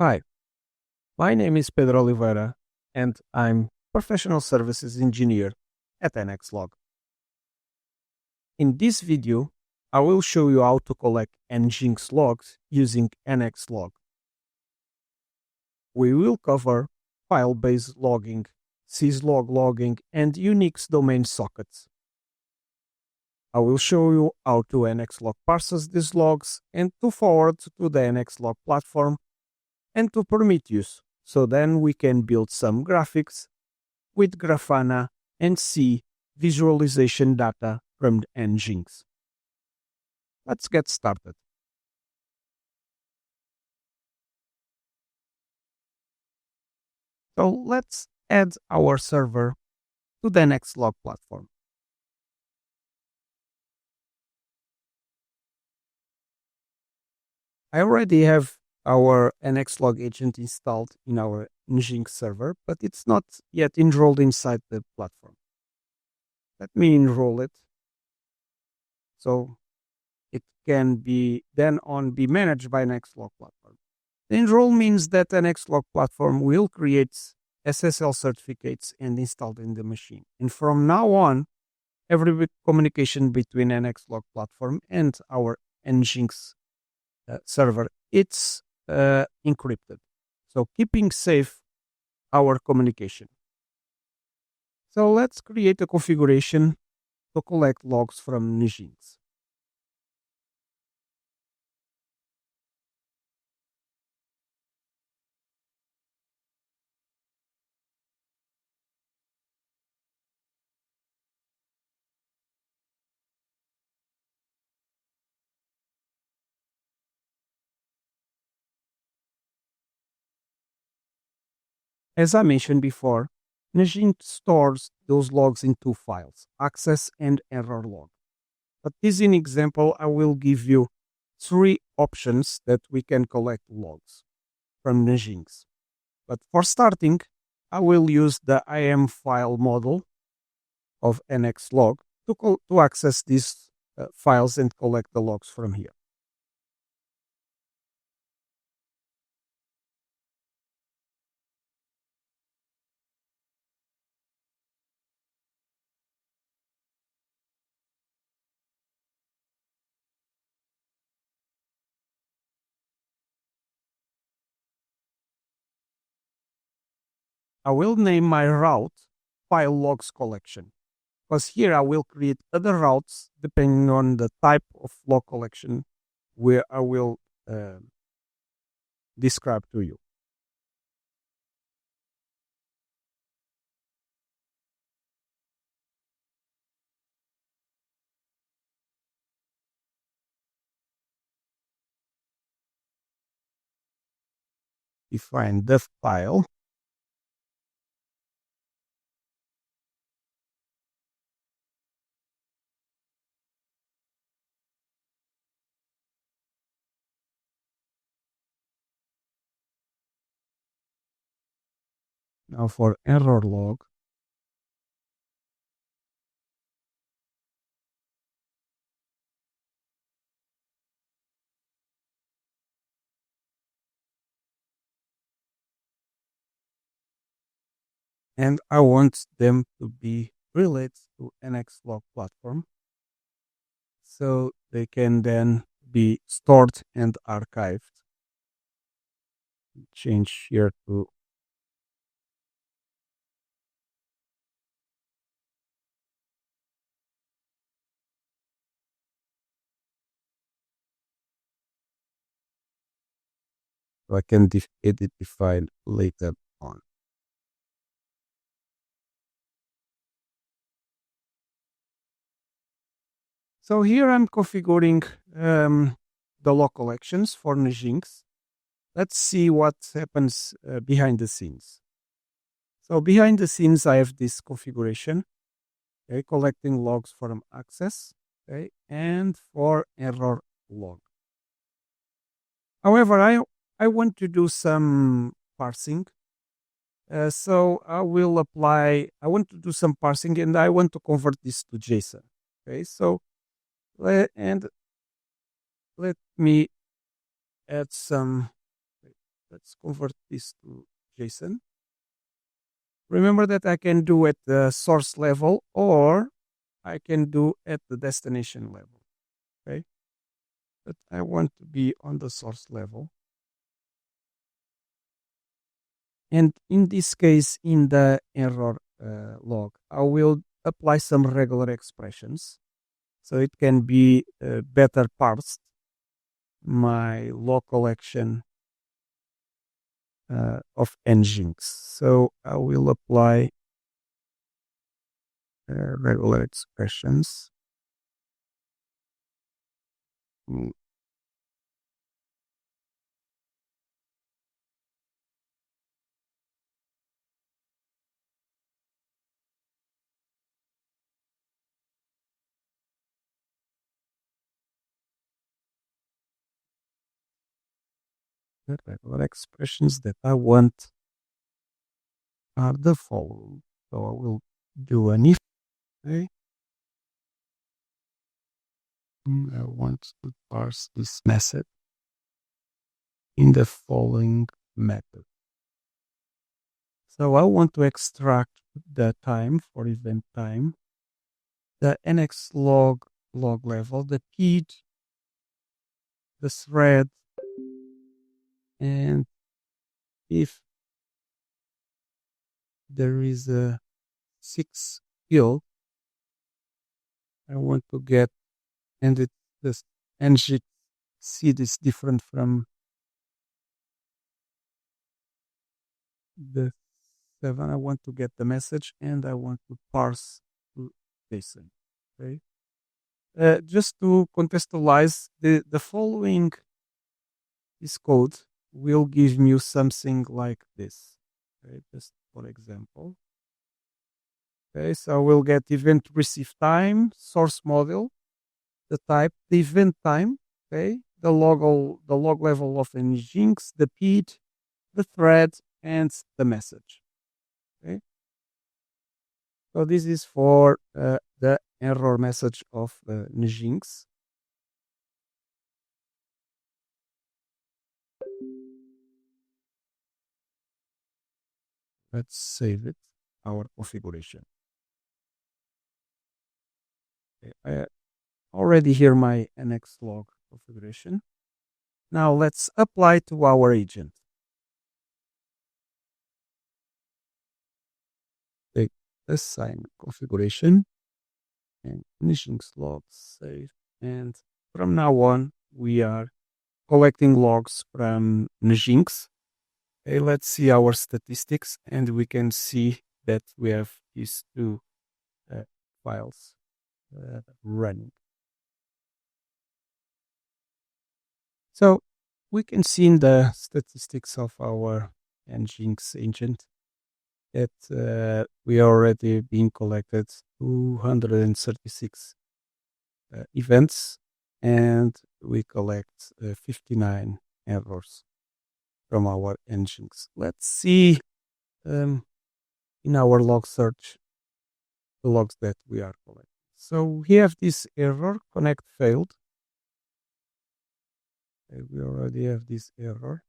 Hi, my name is Pedro Oliveira, and I'm Professional Services Engineer at NXLog. In this video, I will show you how to collect Nginx logs using NXLog. We will cover file-based logging, syslog logging, and Unix domain sockets. I will show you how to NXLog parses these logs and to forward to the NXLog platform and to Prometheus, so then we can build some graphics with Grafana and see visualization data from Nginx. Let's get started. So let's add our server to the NXLog platform. I already have our NXLog agent installed in our Nginx server, but it's not yet enrolled inside the platform. Let me enroll it so it can be be managed by NXLog platform. The enroll means that NXLog platform will create SSL certificates and installed in the machine. And from now on, every communication between NXLog platform and our Nginx server, it's encrypted. So keeping safe our communication. So let's create a configuration to collect logs from Nginx. As I mentioned before, Nginx stores those logs in two files, access and error log. But this in example, I will give you three options that we can collect logs from Nginx. But for starting, I will use the IAM file model of NXLog to access these files and collect the logs from here. I will name my route file logs collection, because here I will create other routes depending on the type of log collection where I will describe to you. Define the file. Now for error log, and I want them to be related to NXLog platform, so they can then be stored and archived. Change here to so I can edit the file later on. So here I'm configuring the log collections for Nginx. Let's see what happens behind the scenes. So behind the scenes, I have this configuration, okay, collecting logs from access, okay, and for error log. However, I want to do some parsing. So I want to do some parsing and I want to convert this to JSON. Okay, so let me add some, Let's convert this to JSON. Remember that I can do at the source level or I can do at the destination level. Okay. But I want to be on the source level. And in this case, in the error log, I will apply some regular expressions so it can be better parsed. My log collection of Nginx. So I will apply regular expressions. The regular expressions that I want are the following. So I will do an if. Okay. I want to parse this method in the following method. So I want to extract the time for event time, the NXLog log level, the PID, the thread, and if there is a 6 field, I want to get, and this Nginx seed is different from the 7. I want to get the message and I want to parse to JSON. Okay. Just to contextualize, the following this code will give you something like this. Okay, just for example. Okay, so we'll get event receive time, source model, the type, the event time, okay, the log level of Nginx, the PID, the thread, and the message. Okay. So this is for the error message of Nginx. Let's save it, our configuration. Okay, I already here my NXLog configuration. Now let's apply to our agent. Take assign configuration and Nginx log save. And from now on, we are collecting logs from Nginx. Okay, let's see our statistics, and we can see that we have these two files running. So we can see in the statistics of our Nginx agent that we already been collected 236 events, and we collect 59 errors from our Nginx. Let's see in our log search the logs that we are collecting. So we have this error, connect failed. Okay, we already have this error.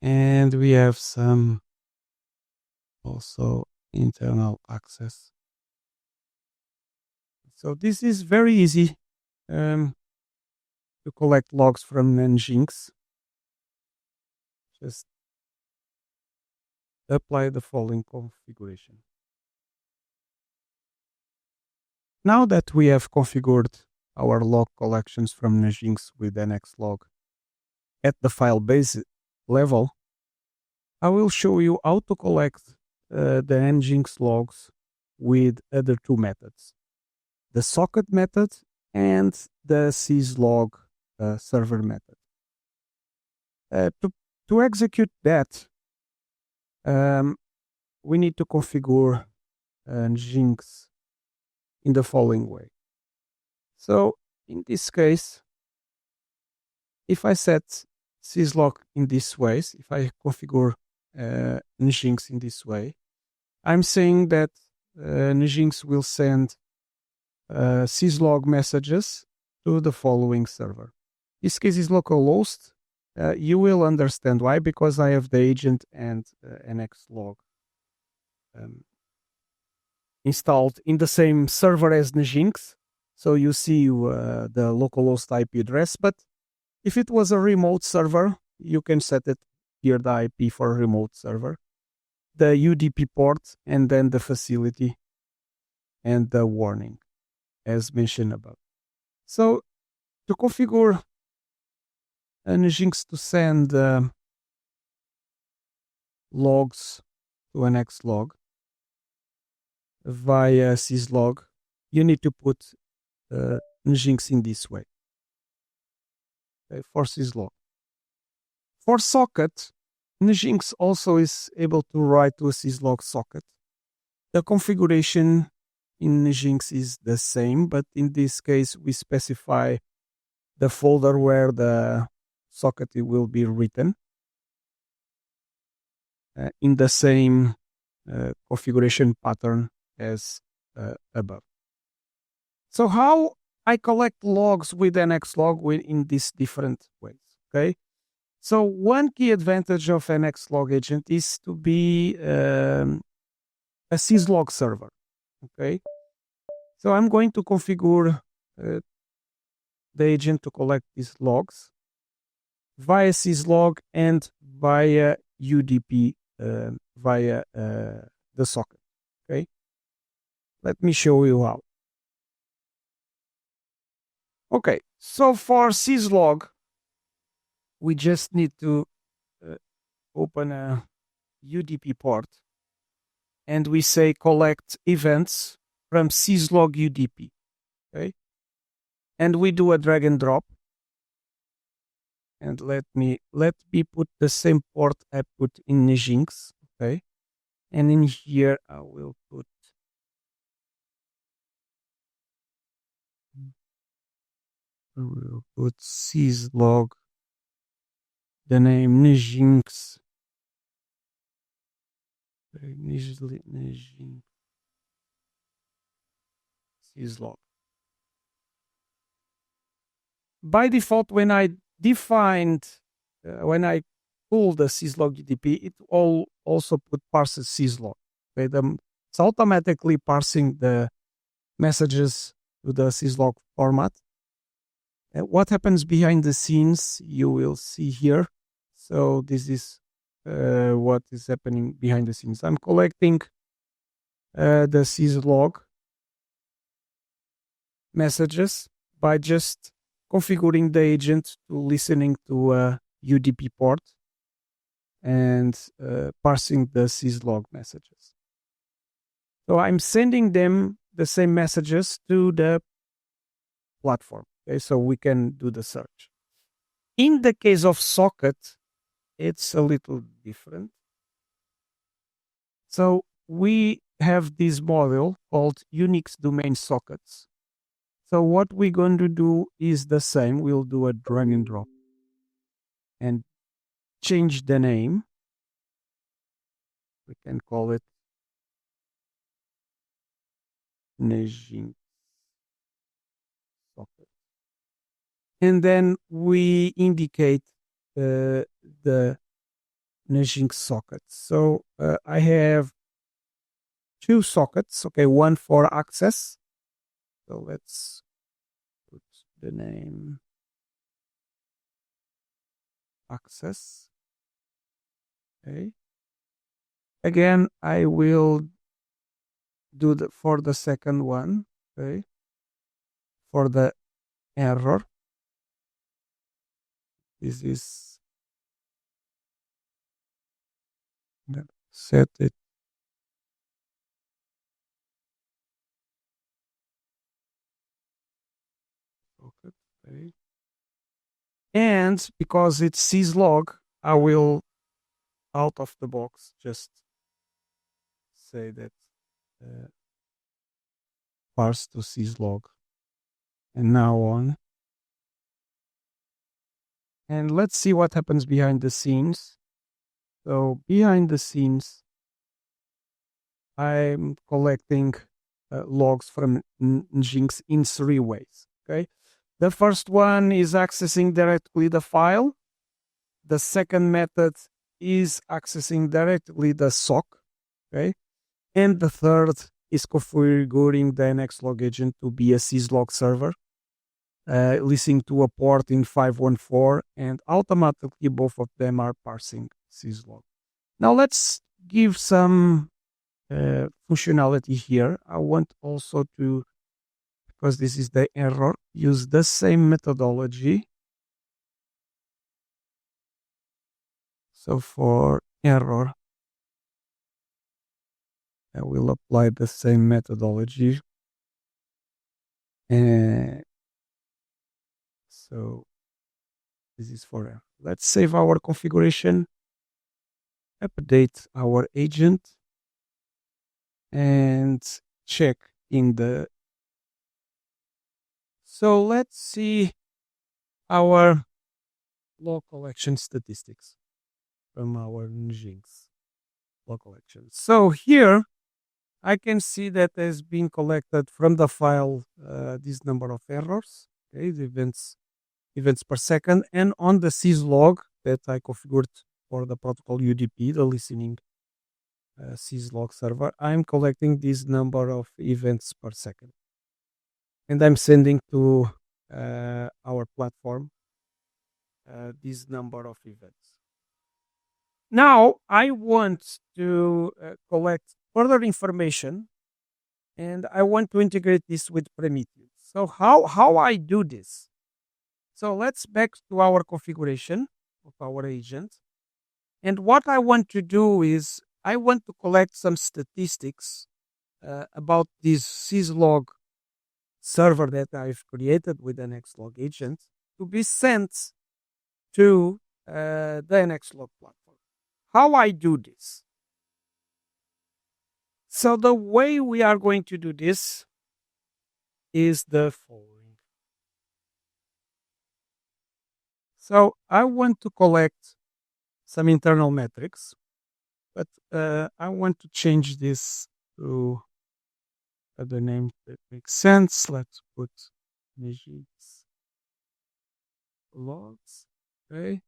And we have some also internal access. So this is very easy to collect logs from Nginx. Just apply the following configuration. Now that we have configured our log collections from Nginx with NXLog at the file base level, I will show you how to collect the Nginx logs with other two methods, the socket method and the syslog server method. To execute that, we need to configure Nginx in the following way. So in this case, if I set syslog in this way, if I configure Nginx in this way, I'm saying that Nginx will send syslog messages to the following server. This case is localhost You will understand why, because I have the agent and NXLog installed in the same server as Nginx. So you see the localhost IP address, but if it was a remote server, you can set it here, the IP for a remote server, the UDP port, and then the facility and the warning, as mentioned above. So to configure Nginx to send logs to NXLog via syslog, you need to put Nginx in this way. Okay, for syslog. For socket, Nginx also is able to write to a syslog socket. The configuration in Nginx is the same, but in this case, we specify the folder where the socket will be written in the same configuration pattern as above. So how I collect logs with NXLog in these different ways, okay? So one key advantage of NXLog agent is to be a syslog server, okay? So I'm going to configure the agent to collect these logs via syslog and via UDP via the socket, okay? Let me show you how. Okay, so for syslog, we just need to open a UDP port and we say collect events from syslog UDP, okay? And we do a drag and drop. And let me put the same port I put in Nginx, okay? And in here I will put syslog, the name Nginx. Nginx syslog. By default, when I pull the syslog UDP, it also put parses syslog. Okay, it's automatically parsing the messages to the syslog format. What happens behind the scenes, you will see here. So this is what is happening behind the scenes. I'm collecting the syslog messages by just configuring the agent to listening to a UDP port and parsing the syslog messages. So I'm sending them the same messages to the platform, okay, so we can do the search. In the case of socket, it's a little different. So we have this model called Unix domain sockets. So what we're going to do is the same. We'll do a drag and drop and change the name. We can call it Nginx socket. And then we indicate the Nginx sockets. So I have two sockets, okay, one for access. So let's put the name access. Okay. Again, I will do for the second one, okay, for the error. This is set it. Okay. And because it's syslog, I will out of the box just say that parse to syslog and now on. And let's see what happens behind the scenes. So behind the scenes, I'm collecting logs from Nginx in three ways. Okay, the first one is accessing directly the file. the second method is accessing directly the SOC, okay? And the third is configuring the NXLog agent to be a syslog server, listening to a port in 514, and automatically both of them are parsing syslog. Now let's give some functionality here. I want also to, because this is the error, use the same methodology. So for error, I will apply the same methodology. So this is for error. Let's save our configuration, update our agent, and check in the. So let's see our log collection statistics from our Nginx log collection. So here I can see that has been collected from the file this number of errors, okay, the events per second, and on the syslog that I configured for the protocol UDP, the listening syslog server, I'm collecting this number of events per second, and I'm sending to our platform this number of events. Now I want to collect further information, and I want to integrate this with Prometheus. So how I do this? So let's back to our configuration of our agent. And what I want to do is I want to collect some statistics about this syslog server that I've created with the NXLog agent to be sent to the NXLog platform. How I do this? So the way we are going to do this is the following. So I want to collect some internal metrics, but I want to change this to other name that makes sense. Let's put Nginx logs. Okay,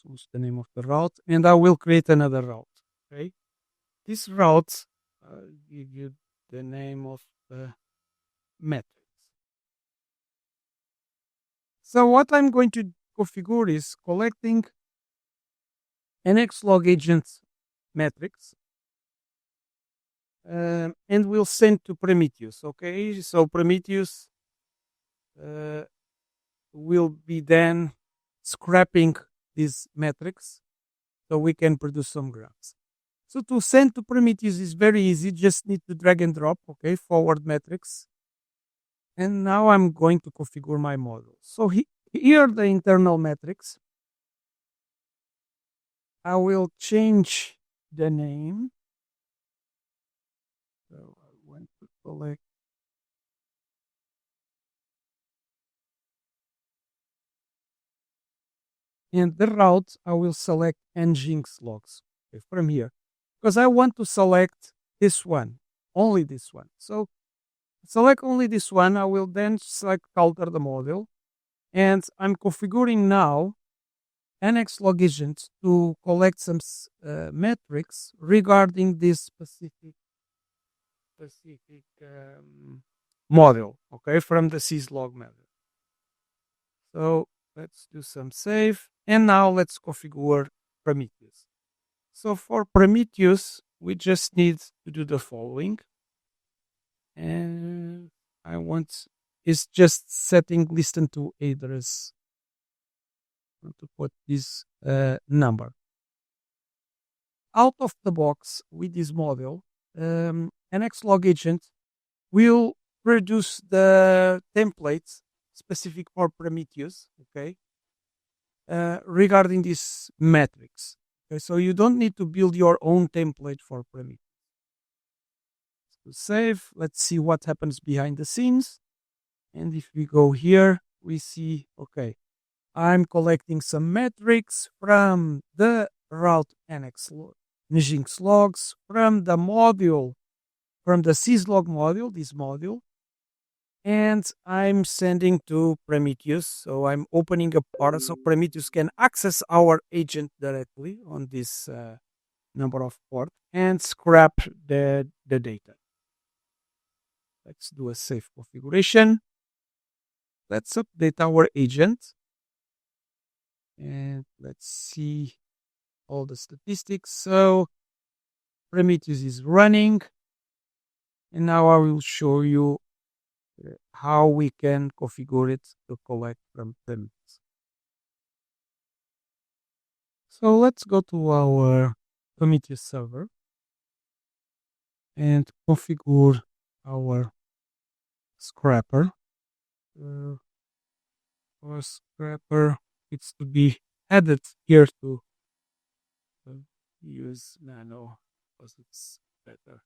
choose the name of the route, and I will create another route. Okay, this route I'll give you the name of the metrics. So what I'm going to configure is collecting NXLog agent metrics, and we'll send to Prometheus. Okay, so Prometheus will be then scrapping these metrics so we can produce some graphs. So to send to Prometheus is very easy. Just need to drag and drop, okay, forward metrics. And now I'm going to configure my model. So here are the internal metrics. I will change the name. So I want to collect. And the route, I will select Nginx logs, okay, from here, because I want to select this one, only this one. So select only this one. I will then select alter the model, and I'm configuring now NXLog agent to collect some metrics regarding this specific model, okay, from the syslog model. So let's do some save, and now let's configure Prometheus. So for Prometheus, we just need to do the following, and I want is just setting listen to address. I want to put this number out of the box with this model. NXLog agent will produce the templates specific for Prometheus, okay, regarding these metrics. Okay, so you don't need to build your own template for Prometheus. So save. Let's see what happens behind the scenes. And if we go here, we see, okay, I'm collecting some metrics from the route Nginx logs, from the module, from the syslog module, this module. and I'm sending to Prometheus. So I'm opening a port so Prometheus can access our agent directly on this number of ports and scrap the data. Let's do a safe configuration. Let's update our agent and let's see all the statistics. So Prometheus is running, and now I will show you how we can configure it to collect from Prometheus. So let's go to our Prometheus server and configure our scrapper. Our scrapper needs to be added here to use nano because it's better.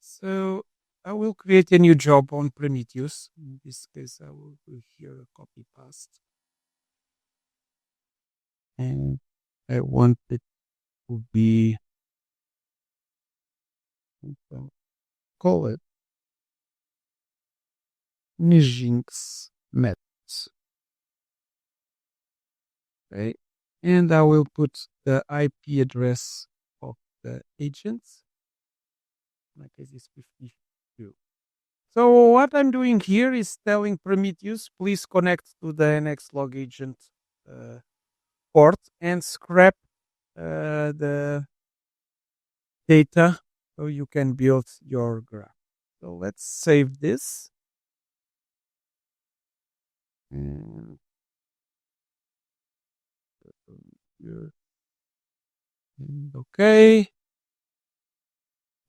So I will create a new job on Prometheus. In this case, I will do here a copy paste. And I want it to be, call it Nginx methods. Okay. And I will put the IP address of the agents. In my case, it's 52. So what I'm doing here is telling Prometheus, please connect to the NXLog agent port and scrap the data so you can build your graph. So let's save this. And okay.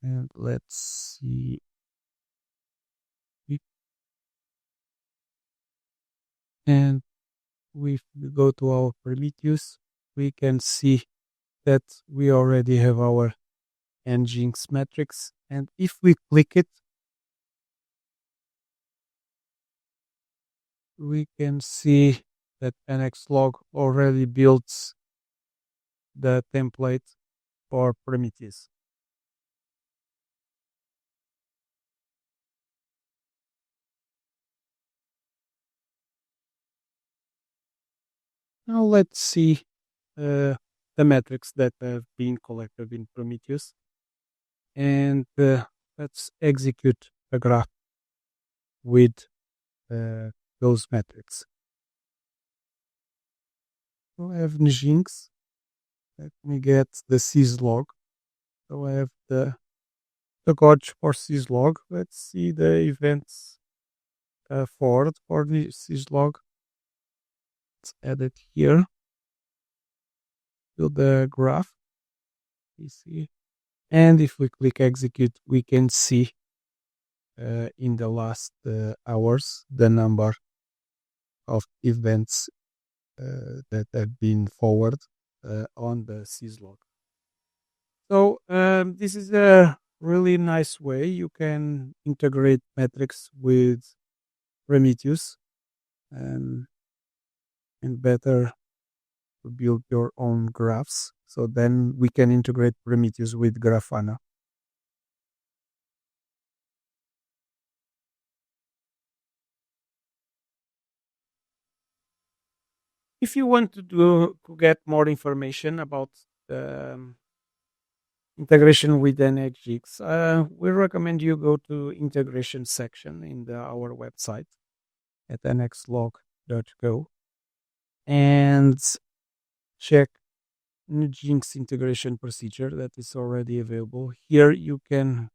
And let's see. And if we go to our Prometheus, we can see that we already have our Nginx metrics. And if we click it, we can see that NXLog already builds the template for Prometheus. Now let's see the metrics that have been collected in Prometheus. And let's execute a graph with those metrics. So I have Nginx. Let me get the syslog. So I have the gauge for syslog. Let's see the events forward for the syslog. Let's add it here to the graph. You see, and if we click execute, we can see in the last hours the number of events that have been forward on the syslog. So this is a really nice way you can integrate metrics with Prometheus and better build your own graphs. So then we can integrate Prometheus with Grafana. If you want to get more information about the integration with NXLog, we recommend you go to integration section in our website at nxlog.co and check Nginx integration procedure that is already available. Here you can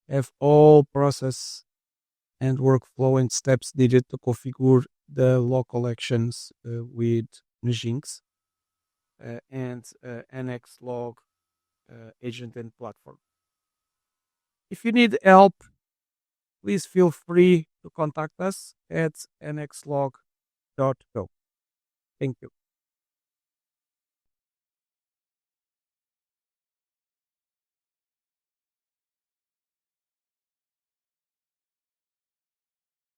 have all process and workflow and steps needed to configure the log collections with Nginx and NXLog agent and platform. If you need help, please feel free to contact us at nxlog.co. Thank you.